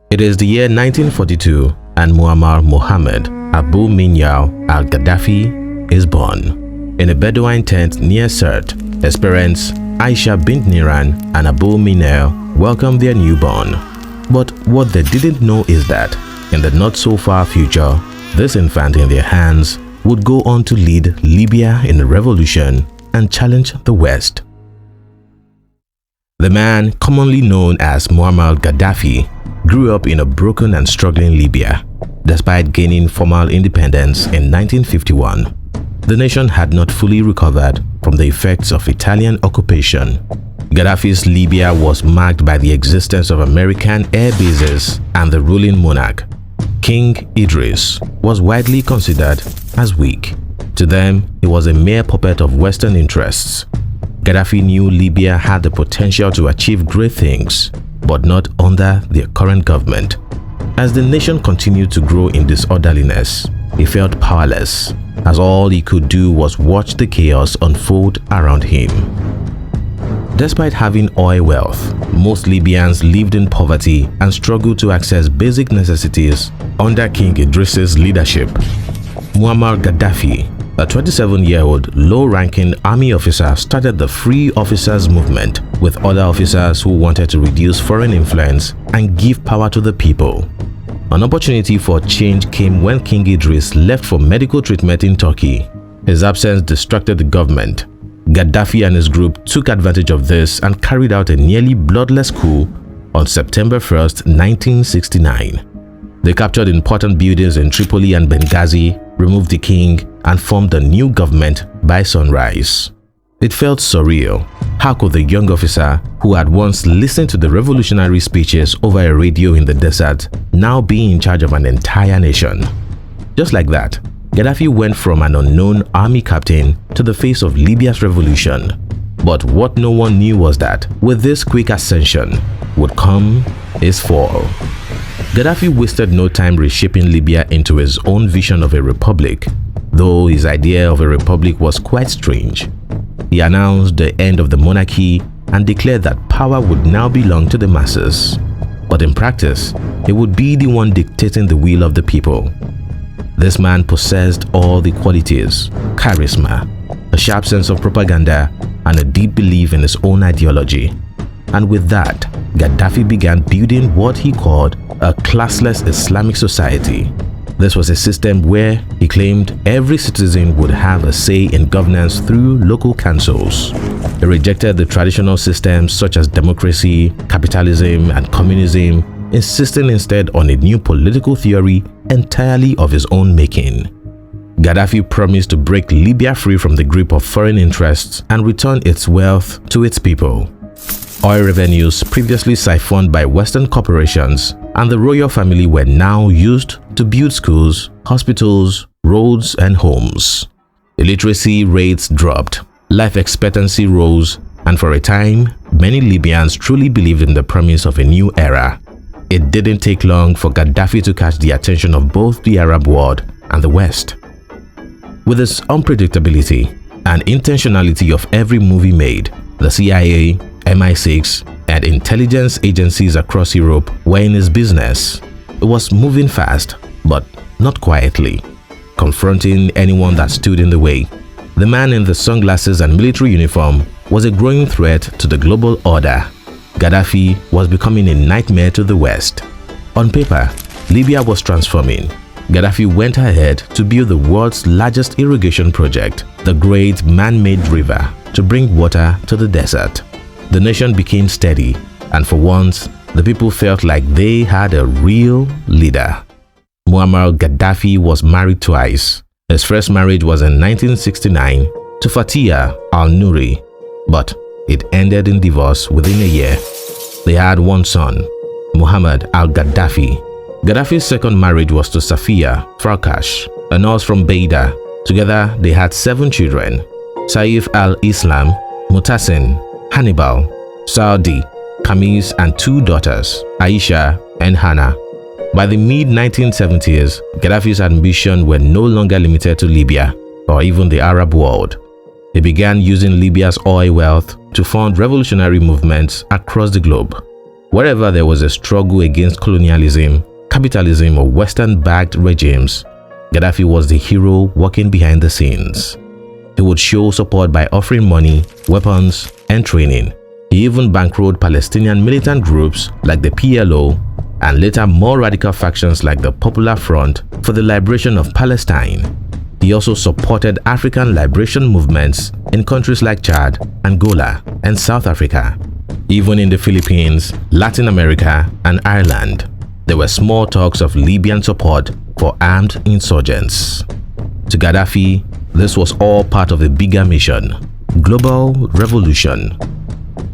It is the year 1942 and Muammar Mohammed Abu Minyal al-Gaddafi is born. In a Bedouin tent near Sirte, his parents Aisha bint Niran and Abu Minyal welcomed their newborn. But what they didn't know is that, in the not-so-far future, this infant in their hands would go on to lead Libya in a revolution and challenge the West. The man, commonly known as Muammar Gaddafi, grew up in a broken and struggling Libya. Despite gaining formal independence in 1951, the nation had not fully recovered from the effects of Italian occupation. Gaddafi's Libya was marked by the existence of American air bases, and the ruling monarch, King Idris, was widely considered as weak. To them, he was a mere puppet of Western interests. Gaddafi knew Libya had the potential to achieve great things, but not under their current government. As the nation continued to grow in disorderliness, he felt powerless, as all he could do was watch the chaos unfold around him. Despite having oil wealth, most Libyans lived in poverty and struggled to access basic necessities under King Idris's leadership. Muammar Gaddafi, a 27-year-old low-ranking army officer, started the Free Officers Movement with other officers who wanted to reduce foreign influence and give power to the people. An opportunity for change came when King Idris left for medical treatment in Turkey. His absence distracted the government. Gaddafi and his group took advantage of this and carried out a nearly bloodless coup on September 1, 1969. They captured important buildings in Tripoli and Benghazi, removed the king, and formed a new government by sunrise. It felt surreal. How could the young officer, who had once listened to the revolutionary speeches over a radio in the desert, now be in charge of an entire nation? Just like that, Gaddafi went from an unknown army captain to the face of Libya's revolution. But what no one knew was that with this quick ascension would come his fall. Gaddafi wasted no time reshaping Libya into his own vision of a republic, though his idea of a republic was quite strange. He announced the end of the monarchy and declared that power would now belong to the masses. But in practice, he would be the one dictating the will of the people. This man possessed all the qualities: charisma, a sharp sense of propaganda, and a deep belief in his own ideology. And with that, Gaddafi began building what he called a classless Islamic society. This was a system where he claimed every citizen would have a say in governance through local councils. He rejected the traditional systems such as democracy, capitalism, and communism, insisting instead on a new political theory entirely of his own making. Gaddafi promised to break Libya free from the grip of foreign interests and return its wealth to its people. Oil revenues previously siphoned by Western corporations and the royal family were now used to build schools, hospitals, roads, and homes. Illiteracy rates dropped, life expectancy rose, and for a time, many Libyans truly believed in the promise of a new era. It didn't take long for Gaddafi to catch the attention of both the Arab world and the West. With its unpredictability and intentionality of every move he made, the CIA, MI6, and intelligence agencies across Europe were in his business. It was moving fast, but not quietly, confronting anyone that stood in the way. The man in the sunglasses and military uniform was a growing threat to the global order. Gaddafi was becoming a nightmare to the West. On paper, Libya was transforming. Gaddafi went ahead to build the world's largest irrigation project, the Great Man-Made River, to bring water to the desert. The nation became steady, and for once, the people felt like they had a real leader. Muammar Gaddafi was married twice. His first marriage was in 1969 to Fatia al-Nouri, but it ended in divorce within a year. They had one son, Muhammad al-Gaddafi. Gaddafi's second marriage was to Safia Farkash, a nurse from Beida. Together, they had 7 children: Saif al-Islam, Mutasin, Hannibal, Saudi, Kamis, and 2 daughters, Aisha and Hannah. By the mid-1970s, Gaddafi's ambitions were no longer limited to Libya or even the Arab world. He began using Libya's oil wealth to fund revolutionary movements across the globe. Wherever there was a struggle against colonialism, capitalism, or Western-backed regimes, Gaddafi was the hero working behind the scenes. He would show support by offering money, weapons, and training. He even bankrolled Palestinian militant groups like the PLO and later more radical factions like the Popular Front for the Liberation of Palestine. He also supported African liberation movements in countries like Chad, Angola, and South Africa. Even in the Philippines, Latin America, and Ireland, there were small talks of Libyan support for armed insurgents. To Gaddafi, this was all part of a bigger mission: global revolution.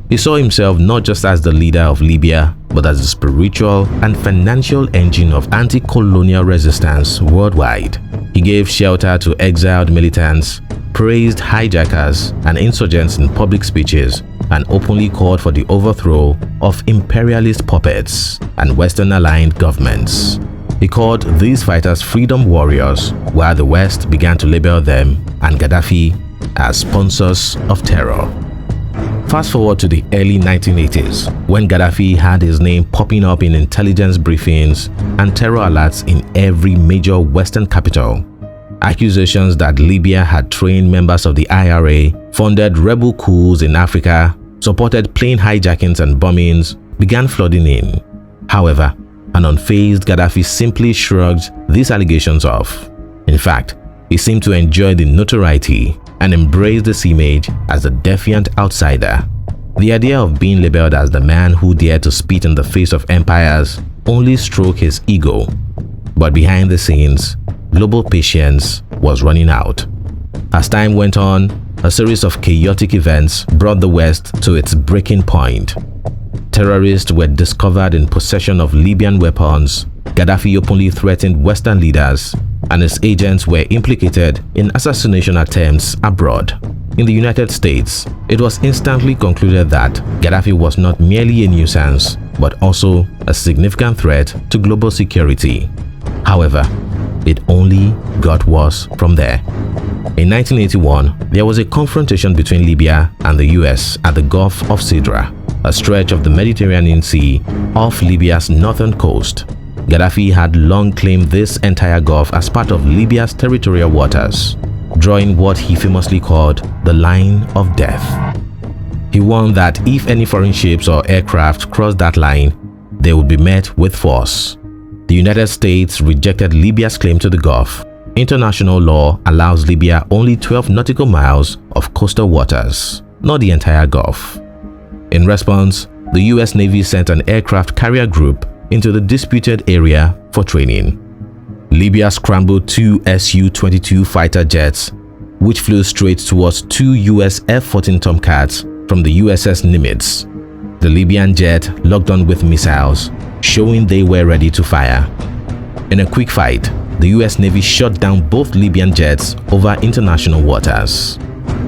He saw himself not just as the leader of Libya, but as the spiritual and financial engine of anti-colonial resistance worldwide. He gave shelter to exiled militants, praised hijackers and insurgents in public speeches, and openly called for the overthrow of imperialist puppets and Western-aligned governments. He called these fighters freedom warriors, while the West began to label them and Gaddafi as sponsors of terror. Fast forward to the early 1980s, when Gaddafi had his name popping up in intelligence briefings and terror alerts in every major Western capital. Accusations that Libya had trained members of the IRA, funded rebel coups in Africa, supported plane hijackings and bombings began flooding in. However, an unfazed Gaddafi simply shrugged these allegations off. In fact, he seemed to enjoy the notoriety and embraced this image as a defiant outsider. The idea of being labeled as the man who dared to spit in the face of empires only stroked his ego. But behind the scenes, global patience was running out. As time went on, a series of chaotic events brought the West to its breaking point. Terrorists were discovered in possession of Libyan weapons. Gaddafi openly threatened Western leaders, and his agents were implicated in assassination attempts abroad. In the United States, it was instantly concluded that Gaddafi was not merely a nuisance, but also a significant threat to global security. However, it only got worse from there. In 1981, there was a confrontation between Libya and the US at the Gulf of Sidra, a stretch of the Mediterranean Sea off Libya's northern coast. Gaddafi had long claimed this entire Gulf as part of Libya's territorial waters, drawing what he famously called the Line of Death. He warned that if any foreign ships or aircraft crossed that line, they would be met with force. The United States rejected Libya's claim to the Gulf. International law allows Libya only 12 nautical miles of coastal waters, not the entire Gulf. In response, the US Navy sent an aircraft carrier group into the disputed area for training. Libya scrambled two Su-22 fighter jets, which flew straight towards two US F-14 Tomcats from the USS Nimitz. The Libyan jet locked on with missiles, showing they were ready to fire. In a quick fight, the US Navy shot down both Libyan jets over international waters.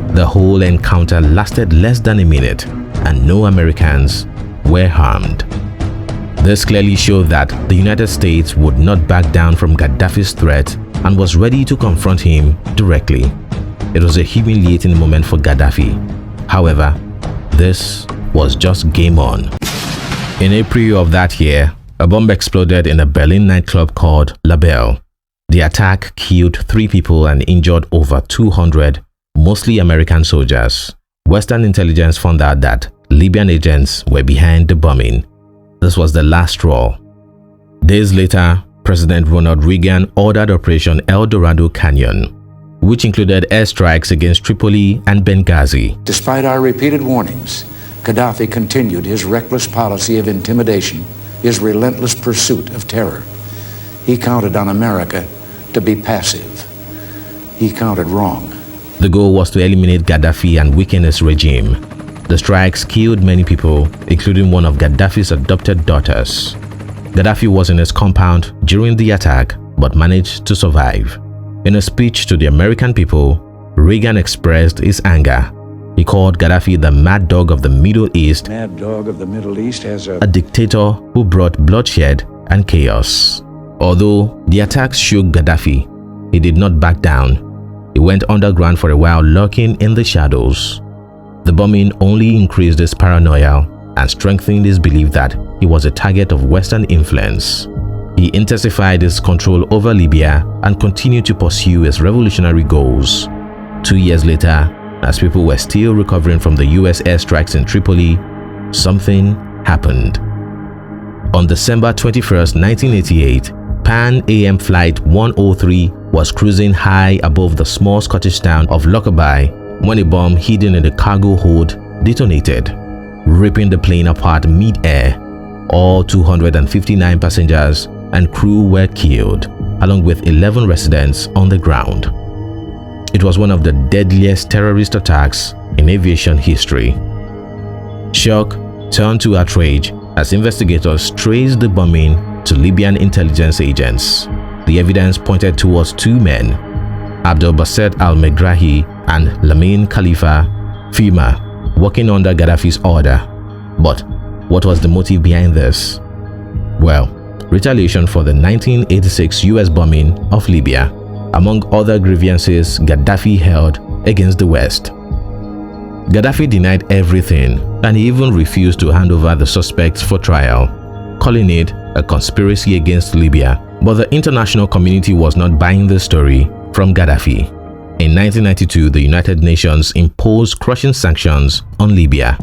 The whole encounter lasted less than a minute, and no Americans were harmed. This clearly showed that the United States would not back down from Gaddafi's threat and was ready to confront him directly. It was a humiliating moment for Gaddafi. However, this was just game on. In April of that year, a bomb exploded in a Berlin nightclub called La Belle. The attack killed 3 people and injured over 200, mostly American soldiers. Western intelligence found out that Libyan agents were behind the bombing. This was the last straw. Days later, President Ronald Reagan ordered Operation El Dorado Canyon, which included airstrikes against Tripoli and Benghazi. Despite our repeated warnings, Gaddafi continued his reckless policy of intimidation, his relentless pursuit of terror. He counted on America to be passive. He counted wrong. The goal was to eliminate Gaddafi and weaken his regime. The strikes killed many people, including one of Gaddafi's adopted daughters. Gaddafi was in his compound during the attack, but managed to survive. In a speech to the American people, Reagan expressed his anger. He called Gaddafi the mad dog of the Middle East, a dictator who brought bloodshed and chaos. Although the attacks shook Gaddafi, he did not back down. He went underground for a while, lurking in the shadows. The bombing only increased his paranoia, and strengthened his belief that he was a target of Western influence. He intensified his control over Libya and continued to pursue his revolutionary goals. 2 years later, as people were still recovering from the US airstrikes in Tripoli, something happened. On December 21, 1988, Pan AM Flight 103 was cruising high above the small Scottish town of Lockerbie when a bomb hidden in the cargo hold detonated, ripping the plane apart mid-air. All 259 passengers and crew were killed, along with 11 residents on the ground. It was one of the deadliest terrorist attacks in aviation history. Shock turned to outrage as investigators traced the bombing to Libyan intelligence agents. The evidence pointed towards two men, Abdel Basset al-Megrahi and Lamin Khalifa Fima, working under Gaddafi's order. But what was the motive behind this? Well, retaliation for the 1986 US bombing of Libya, among other grievances Gaddafi held against the West. Gaddafi denied everything, and he even refused to hand over the suspects for trial, calling it a conspiracy against Libya. But the international community was not buying the story from Gaddafi. In 1992, the United Nations imposed crushing sanctions on Libya,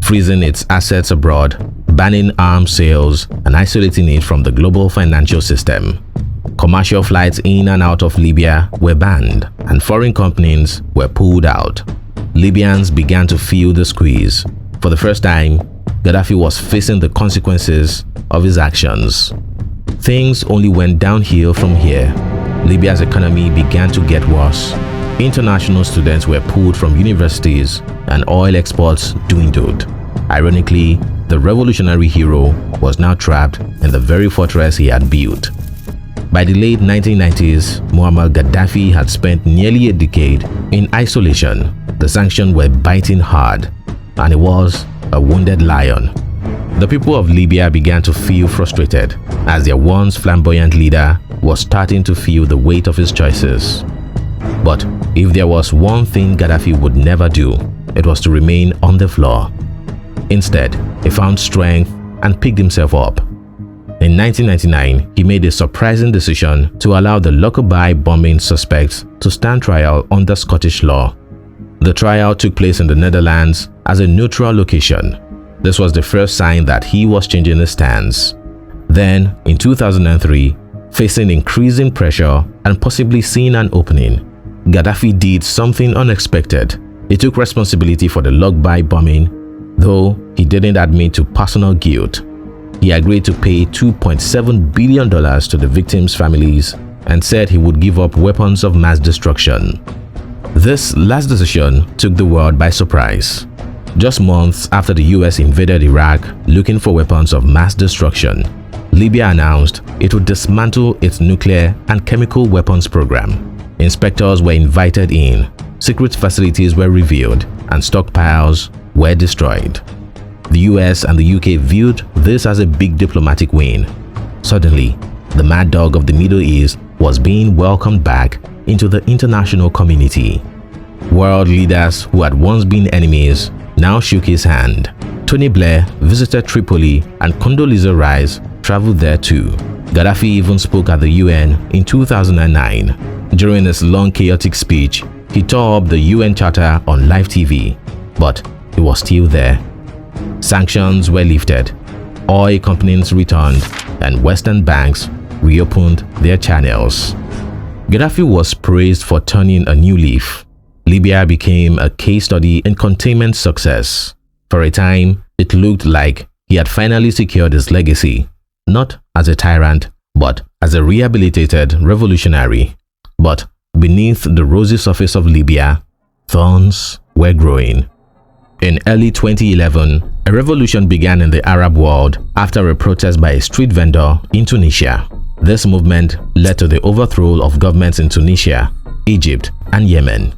freezing its assets abroad, banning arms sales, and isolating it from the global financial system. Commercial flights in and out of Libya were banned, and foreign companies were pulled out. Libyans began to feel the squeeze. For the first time, Gaddafi was facing the consequences of his actions. Things only went downhill from here. Libya's economy began to get worse. International students were pulled from universities, and oil exports dwindled. Ironically, the revolutionary hero was now trapped in the very fortress he had built. By the late 1990s, Muammar Gaddafi had spent nearly a decade in isolation. The sanctions were biting hard, and he was a wounded lion. The people of Libya began to feel frustrated as their once flamboyant leader was starting to feel the weight of his choices. But if there was one thing Gaddafi would never do, it was to remain on the floor. Instead, he found strength and picked himself up. In 1999, he made a surprising decision to allow the Lockerbie bombing suspects to stand trial under Scottish law. The trial took place in the Netherlands as a neutral location. This was the first sign that he was changing his stance. Then, in 2003, facing increasing pressure and possibly seeing an opening, Gaddafi did something unexpected. He took responsibility for the Lockerbie bombing, though he didn't admit to personal guilt. He agreed to pay $2.7 billion to the victims' families and said he would give up weapons of mass destruction. This last decision took the world by surprise. Just months after the US invaded Iraq looking for weapons of mass destruction, Libya announced it would dismantle its nuclear and chemical weapons program. Inspectors were invited in, secret facilities were revealed, and stockpiles were destroyed. The US and the UK viewed this as a big diplomatic win. Suddenly, the mad dog of the Middle East was being welcomed back into the international community. World leaders who had once been enemies now shook his hand. Tony Blair visited Tripoli and Condoleezza Rice traveled there too. Gaddafi even spoke at the UN in 2009. During his long chaotic speech, he tore up the UN Charter on live TV, but he was still there. Sanctions were lifted, oil companies returned, and Western banks reopened their channels. Gaddafi was praised for turning a new leaf. Libya became a case study in containment success. For a time, it looked like he had finally secured his legacy, not as a tyrant, but as a rehabilitated revolutionary. But beneath the rosy surface of Libya, thorns were growing. In early 2011, a revolution began in the Arab world after a protest by a street vendor in Tunisia. This movement led to the overthrow of governments in Tunisia, Egypt, and Yemen.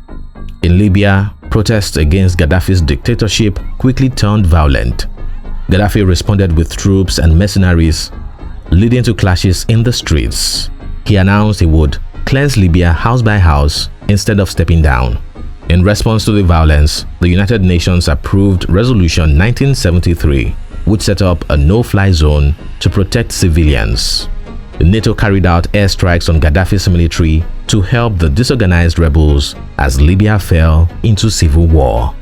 In Libya, protests against Gaddafi's dictatorship quickly turned violent. Gaddafi responded with troops and mercenaries, leading to clashes in the streets. He announced he would cleanse Libya house by house instead of stepping down. In response to the violence, the United Nations approved Resolution 1973, which set up a no-fly zone to protect civilians. NATO carried out airstrikes on Gaddafi's military to help the disorganized rebels as Libya fell into civil war.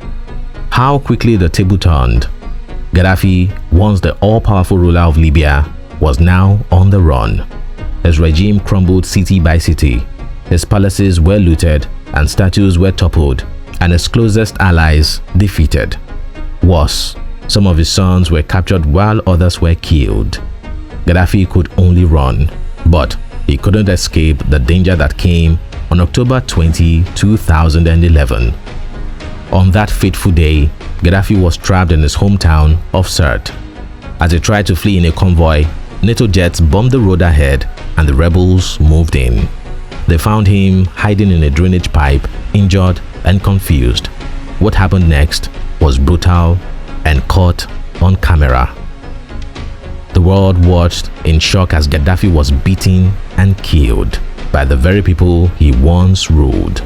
How quickly the table turned. Gaddafi, once the all-powerful ruler of Libya, was now on the run. His regime crumbled city by city. His palaces were looted and statues were toppled, and his closest allies defeated. Worse, some of his sons were captured while others were killed. Gaddafi could only run, but he couldn't escape the danger that came on October 20, 2011. On that fateful day, Gaddafi was trapped in his hometown of Sirte. As he tried to flee in a convoy, NATO jets bombed the road ahead and the rebels moved in. They found him hiding in a drainage pipe, injured and confused. What happened next was brutal and caught on camera. The world watched in shock as Gaddafi was beaten and killed by the very people he once ruled.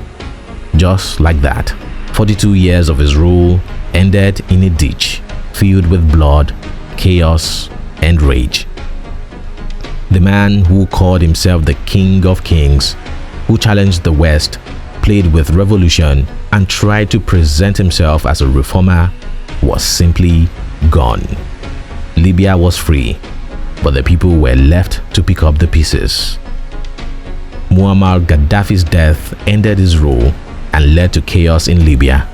Just like that, 42 years of his rule ended in a ditch filled with blood, chaos, and rage. The man who called himself the King of Kings, who challenged the West, played with revolution, and tried to present himself as a reformer, was simply gone. Libya was free, but the people were left to pick up the pieces. Muammar Gaddafi's death ended his rule and led to chaos in Libya.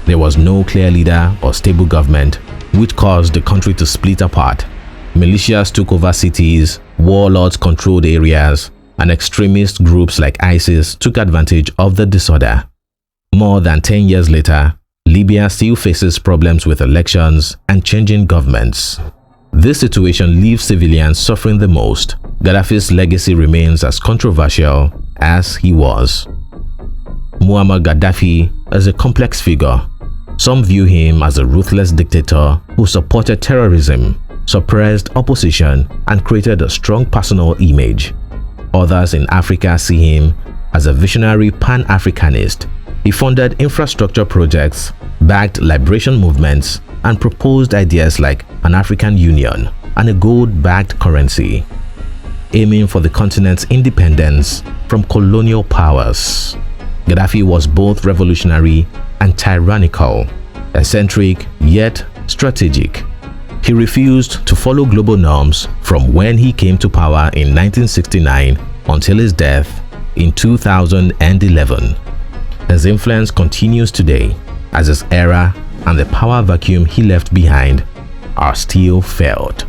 There was no clear leader or stable government, which caused the country to split apart. Militias took over cities, warlords controlled areas, and extremist groups like ISIS took advantage of the disorder. More than 10 years later, Libya still faces problems with elections and changing governments. This situation leaves civilians suffering the most. Gaddafi's legacy remains as controversial as he was. Muammar Gaddafi is a complex figure. Some view him as a ruthless dictator who supported terrorism, suppressed opposition, and created a strong personal image. Others in Africa see him as a visionary Pan-Africanist. He funded infrastructure projects, backed liberation movements, and proposed ideas like an African Union and a gold-backed currency, aiming for the continent's independence from colonial powers. Gaddafi was both revolutionary and tyrannical, eccentric yet strategic. He refused to follow global norms from when he came to power in 1969 until his death in 2011. His influence continues today, as his era and the power vacuum he left behind are still felt.